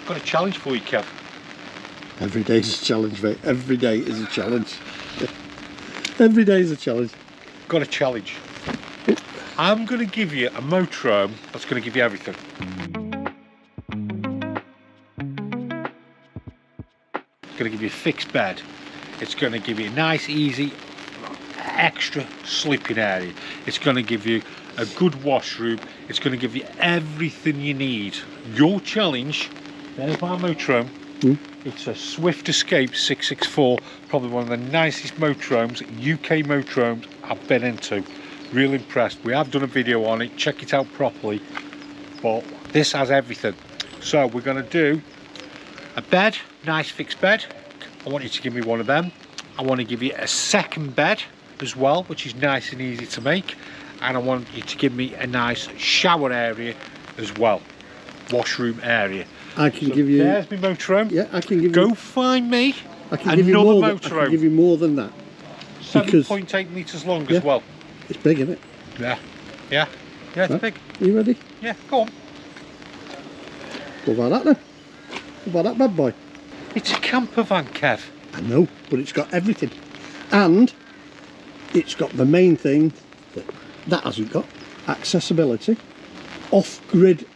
Got a challenge for you, Kev. Every day is a challenge, mate. Every day is a challenge. Every day is a challenge. Got a challenge. I'm going to give you a motorhome that's going to give you everything. It's going to give you a fixed bed. It's going to give you a nice, easy, extra sleeping area. It's going to give you a good washroom. It's going to give you everything you need. Your challenge, there's my motorhome. It's a Swift Escape 664, probably one of the nicest motorhomes, UK motorhomes I've been into. Real impressed. We have done a video on it, check it out properly, but this has everything. So we're going to do a bed, nice fixed bed. I want you to give me one of them. I want to give you a second bed as well, which is nice and easy to make, and I want you to give me a nice shower area as well, washroom area. I can give you. There's my motorhome. Yeah, I can give you. Go find me I can give you another more. I can give you more than that. 7.8 metres long as well. It's big, isn't it? Yeah, yeah, yeah. It's big. Are you ready? Yeah, go on. What about that then? What about that bad boy? It's a camper van, Kev. I know, but it's got everything, and it's got the main thing that hasn't got: accessibility, off-grid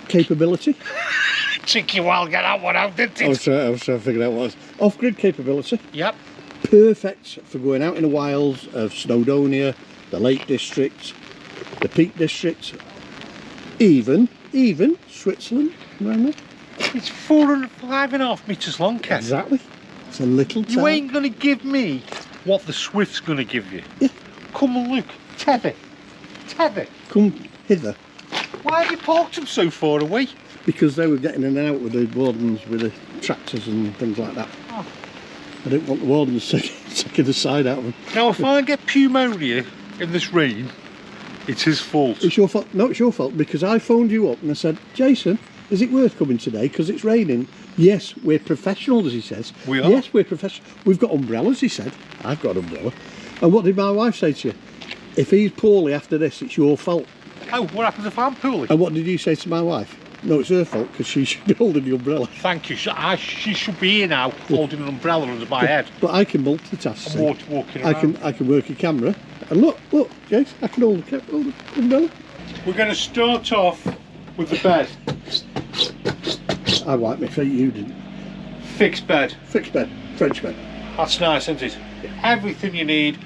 capability. Took you a while to get that one out, didn't it? I was trying to figure out what it was. Off-grid capability. Yep. Perfect for going out in the wilds of Snowdonia, the Lake District, the Peak District, even Switzerland around there. It's 5.5 metres long, Kev. Exactly. It's a little town. You ain't going to give me what the Swift's going to give you. Yeah. Come and look. Tether. Come hither. Why have you parked them so far away? Because they were getting in and out with the wardens, with the tractors and things like that. Oh. I didn't want the wardens taking the side out of them. Now, if I get pneumonia in this rain, it's his fault. It's your fault. No, it's your fault, because I phoned you up and I said, Jason, is it worth coming today because it's raining? Yes, we're professionals, he says. We are? Yes, we're professionals. We've got umbrellas, he said. I've got an umbrella. And what did my wife say to you? If he's poorly after this, it's your fault. Oh, what happens if I'm poorly? And what did you say to my wife? No, it's her fault, because she should be holding the umbrella. Thank you. She should be here now, holding an umbrella under my head. But I can multitask. I'm walking around. I can work a camera. And look, Jace, I can hold the umbrella. We're going to start off with the bed. I wiped my feet, you didn't. Fixed bed. Fixed bed, French bed. That's nice, isn't it? Everything you need.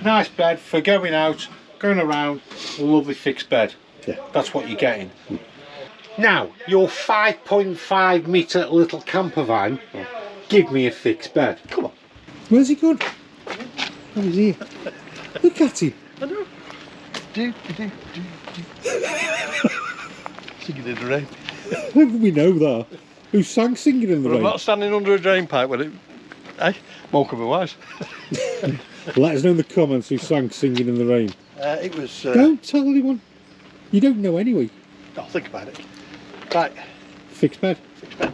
Nice bed for going out, going around. A lovely fixed bed. Yeah. That's what you're getting. Now, your 5.5 metre little camper van, give me a fixed bed. Come on. Where's he gone? Oh, he's here. Look at him. I know. Singing in the rain. We know that. Who sang Singing in the Rain? I'm not standing under a drain pipe with it. Hey, won't come wise. Let us know in the comments who sang Singing in the Rain. It was. Don't tell anyone. You don't know anyway. I'll think about it. Right. Fixed bed. Fixed bed.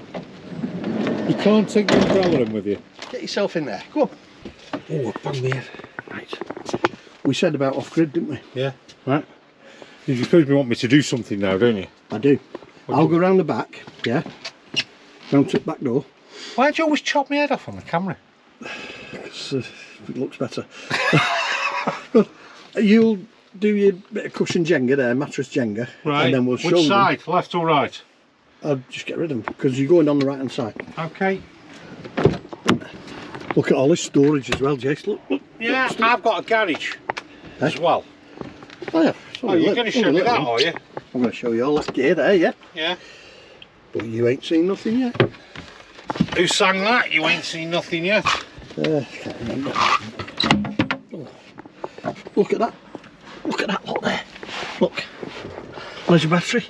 You can't take the umbrella in with you. Get yourself in there. Go on. Oh, I banged me head. Right. We said about off-grid, didn't we? Yeah. Right. You suppose you want me to do something now, don't you? I do. I'll go round the back, yeah? Round to the back door. Why'd you always chop my head off on the camera? Because it looks better. You'll do your bit of cushion Jenga there, mattress Jenga. Right. And then we'll show Which them. side? Left or right? I'll just get rid of them, because you're going on the right hand side. Okay. Look at all this storage as well, Jace. Look. Yeah, look, I've got a garage as well. Oh, yeah. Oh, you're going to show me that, are you? I'm going to show you all that gear there, yeah? Yeah. But you ain't seen nothing yet. Who sang that? You ain't seen nothing yet. Can't remember. Oh. Look at that. Look at that lot there. Look. There's your battery.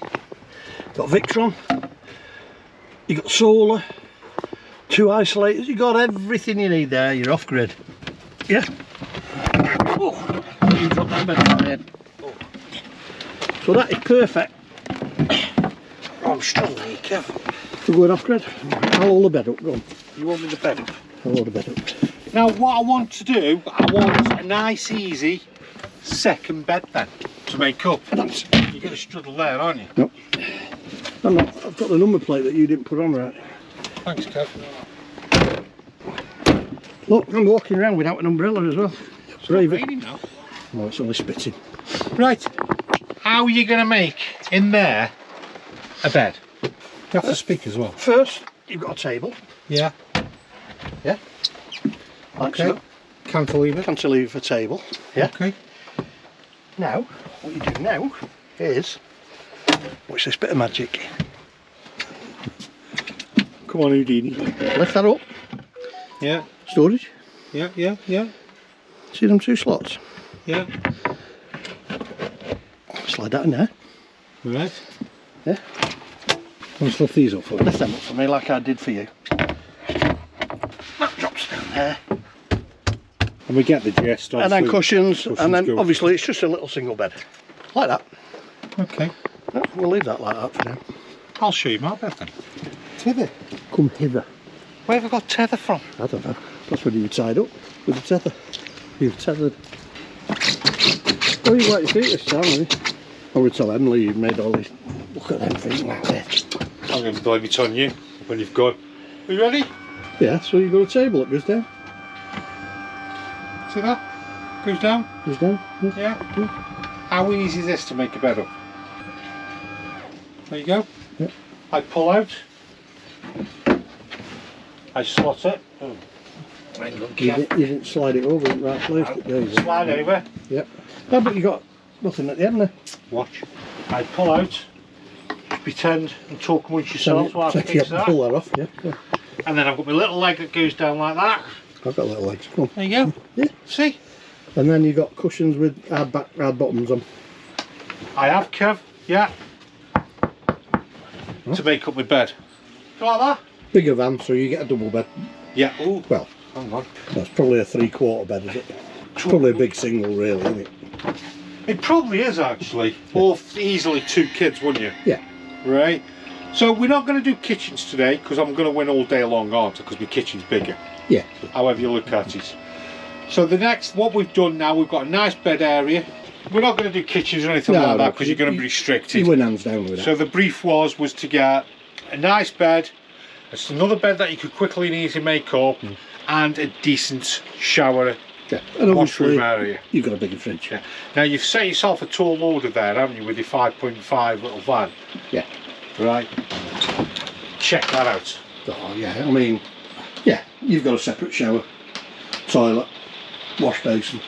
Got Victron. You got solar. 2 isolators. You got everything you need there. You're off grid. Yeah. Oh, you dropped that bed on my head. Oh. So that is perfect. I'm strong here, Kev. We're going off grid. I'll hold the bed up. Go on. You want me the bed up? I'll hold the bed up. Now, what I want to do, I want a nice, easy second bed then to make up. That's You're going to struggle there, aren't you? no. I've got the number plate that you didn't put on right. Thanks, Kev. Look, I'm walking around without an umbrella as well. It's not raining now. No, it's only spitting. Right, how are you going to make in there a bed? You have to speak as well. First, you've got a table. Yeah. Yeah. Like Okay. so. Cantilever. Cantilever table. Yeah. Okay. Now, what you do now is, watch this bit of magic. Come on, Houdini. Lift that up. Yeah. Storage. Yeah, yeah, yeah. See them 2 slots? Yeah. Slide that in there. Right. Yeah. Can you lift these up for me? Lift them up for me like I did for you. That drops down there. And we get the gist. And then cushions and then go. obviously it's just a little single bed. Like that. Okay. Yeah, we'll leave that like that for now. I'll show you my bed then. Tether. Come hither. Where have I got tether from? I don't know. That's when you were tied up with the tether. You've tethered. Oh, you like your feet this time, have you? I would tell Emily you've made all these. Look at them feet like this. I'm going to blame it on you when you've gone. Are you ready? Yeah, so you've got a table that goes down. See that? Goes down? Goes down. Yeah. Yeah. How easy is this to make a bed up? There you go. Yeah. I pull out. I slot it. Oh. You didn't slide it over in the right place. There you go. Slide over. Yep. No, but you got nothing at the end there. Watch. I pull out. Pretend and talk amongst yourselves while I Take fix you that. pull that off. Yeah. Yeah. And then I've got my little leg that goes down like that. I've got little legs. Come on. There you go. Yeah. See? And then you got cushions with hard bottoms on. I have, Kev. Yeah. To make up my bed. You like that? Bigger van, so you get a double bed. Yeah. Ooh. Well, Hang on. that's probably a 3/4 bed, is it? It's probably a big single, really, isn't it? It probably is actually. Or easily 2 kids, wouldn't you? Yeah. Right. So we're not going to do kitchens today because I'm going to win all day long, aren't I? Because my kitchen's bigger. Yeah. However you look at it. So the next, what we've done now, we've got a nice bed area. We're not going to do kitchens or anything like that because you're going to be restricted. You win hands down with that. So the brief was to get a nice bed, it's another bed that you could quickly and easily make up, and a decent shower, yeah. And washroom obviously, area. you've got a bigger fridge. Yeah. Now you've set yourself a tall order there, haven't you, with your 5.5 little van? Yeah. Right. Check that out. Oh, yeah. I mean, yeah, you've got a separate shower, toilet, wash basin.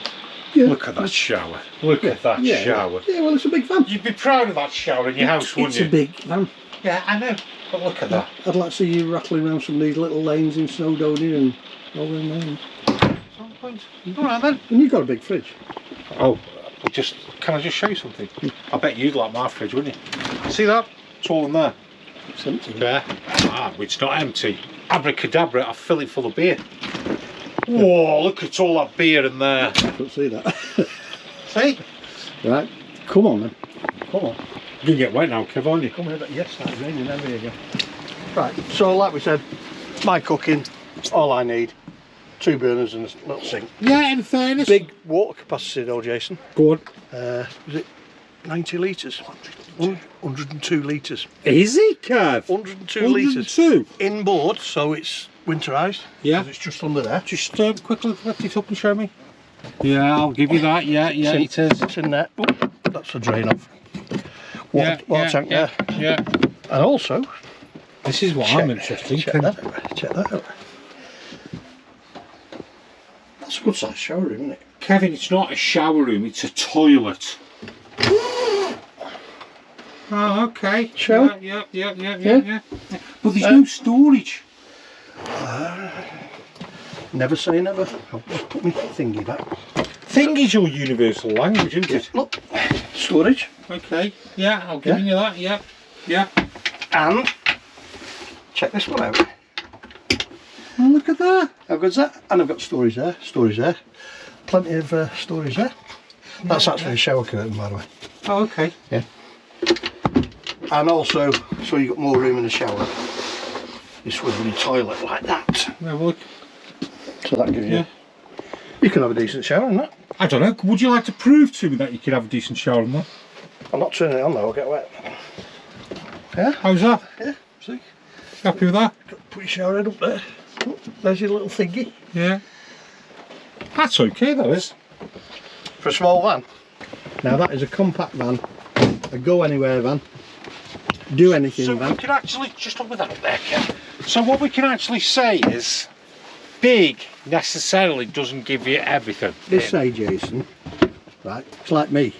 Yeah. Look at that shower. Look at that shower. Yeah, well, it's a big van. You'd be proud of that shower in your house, wouldn't you? It's a big van. Yeah, I know. But look at that. I'd like to see you rattling around some of these little lanes in Snowdonia and all in there. Some point. All right then. And you've got a big fridge. Oh, can I just show you something? I bet you'd like my fridge, wouldn't you? See that? It's all in there. It's empty. Yeah. Ah, it's not empty. Abracadabra, I fill it full of beer. Whoa, look at all that beer in there. I can't see that. See? Right, come on then. Come on. You can get wet now, Kev, aren't you? Come here, yes, it's raining every again. Right, so like we said, my cooking, all I need, 2 burners and a little sink. Yeah, in fairness. Big water capacity though, Jason. Go on. Was it 90 litres? 102 litres. Is it, Kev? 102 litres. 102? Inboard, so it's winterised. Yeah. It's just under there. Just quickly lift it up and show me. Yeah, I'll give you that. Yeah, yeah, it is. It's in there. Oh, that's the drain off. Water tank there. Yeah. And also, This is what I'm interested in. check that out. That's a good sized shower room, isn't it? Kevin, it's not a shower room, it's a toilet. Oh, okay. Shower? Yeah. But there's no storage. Never say never. I'll just put my thingy back. Thingy's your universal language, isn't it? Look, storage. Okay. Yeah, I'll give you that. Yeah. And check this one out. Oh, look at that. How good's that? And I've got storage there. Plenty of storage there. That's actually a shower curtain, by the way. Oh, okay. Yeah. And also, so you've got more room in the shower. You swivel your toilet like that. Have a look. So that gives you... You can have a decent shower in that. I don't know. Would you like to prove to me that you could have a decent shower in that? I'm not turning it on though, I'll get wet. Yeah. How's that? Yeah, see? Happy with that? Put your shower head up there. Oh, there's your little thingy. Yeah. That's okay, that is. For a small van. Now that is a compact van, a go anywhere van, do anything So van. we can actually, just hold that up there, Kev. So what we can actually say is, big necessarily doesn't give you everything. This say, Jason, right, it's like me.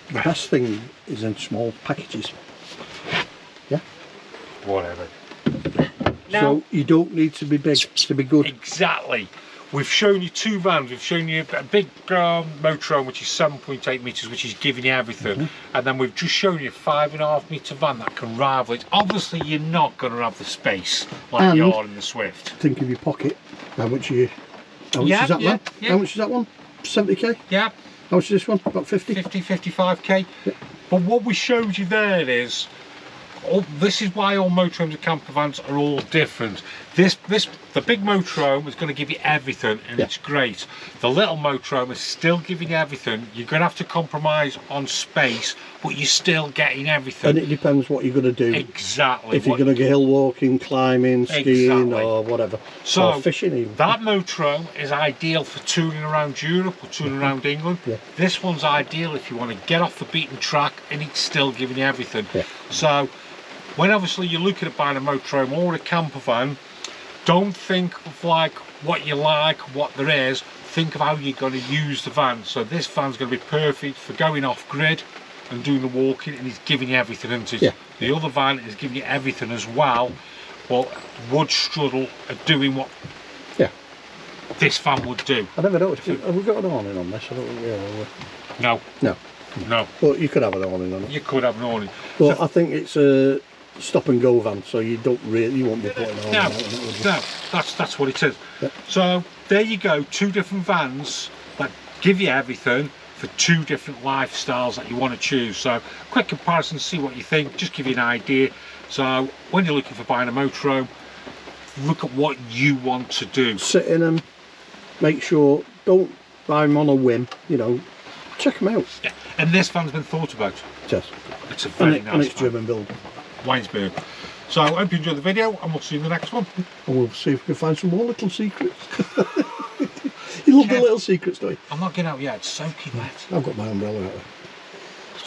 The best thing is in small packages. Yeah? Whatever. So you don't need to be big to be good. Exactly. We've shown you two vans. We've shown you a big motorhome, which is 7.8 metres, which is giving you everything. And then we've just shown you a 5.5 metre van that can rival it. Obviously, you're not going to have the space like you are in the Swift. Think of your pocket. How much is that one? Yeah. How much is that one? 70k? Yeah. How much is this one? About 50? 55k. Yeah. But what we showed you there is, this is why all motorhomes and campervans are all different. The big motorhome is going to give you everything, and it's great. The little motorhome is still giving you everything. You're going to have to compromise on space, but you're still getting everything. And it depends what you're going to do. Exactly. If you're going to go hill walking, climbing, skiing, or whatever. So or fishing even. That motorhome is ideal for touring around Europe or touring around England. Yeah. This one's ideal if you want to get off the beaten track, and it's still giving you everything. Yeah. So when obviously you're looking at buying a motorhome or a campervan, don't think of like what you like, what there is. Think of how you're going to use the van. So this van's going to be perfect for going off grid and doing the walking, and it's giving you everything, isn't it? Yeah. The other van is giving you everything as well, but would struggle at doing what this van would do. I never noticed. Have we got an awning on this? I don't think we have. No. No. No. But you could have an awning on it. You could have an awning. But I think it's a stop and go van, so you won't be putting an awning No, on it, would you? no, that's what it is. Yeah. So there you go, two different vans that give you everything for two different lifestyles that you want to choose. So quick comparison, see what you think, just give you an idea. So when you're looking for buying a motorhome, look at what you want to do. Sit in them, make sure, don't buy them on a whim, you know, check them out. Yeah. And this van's been thought about. Yes. It's a very nice and it's van. German build. Weinsberg. So I hope you enjoyed the video, and we'll see you in the next one. And we'll see if we can find some more little secrets. You love the little secrets, don't you? I'm not getting out yet, it's soaking wet. I've got my umbrella out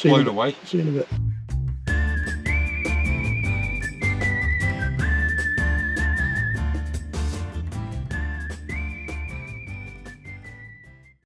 there. Blown away. See you in a bit.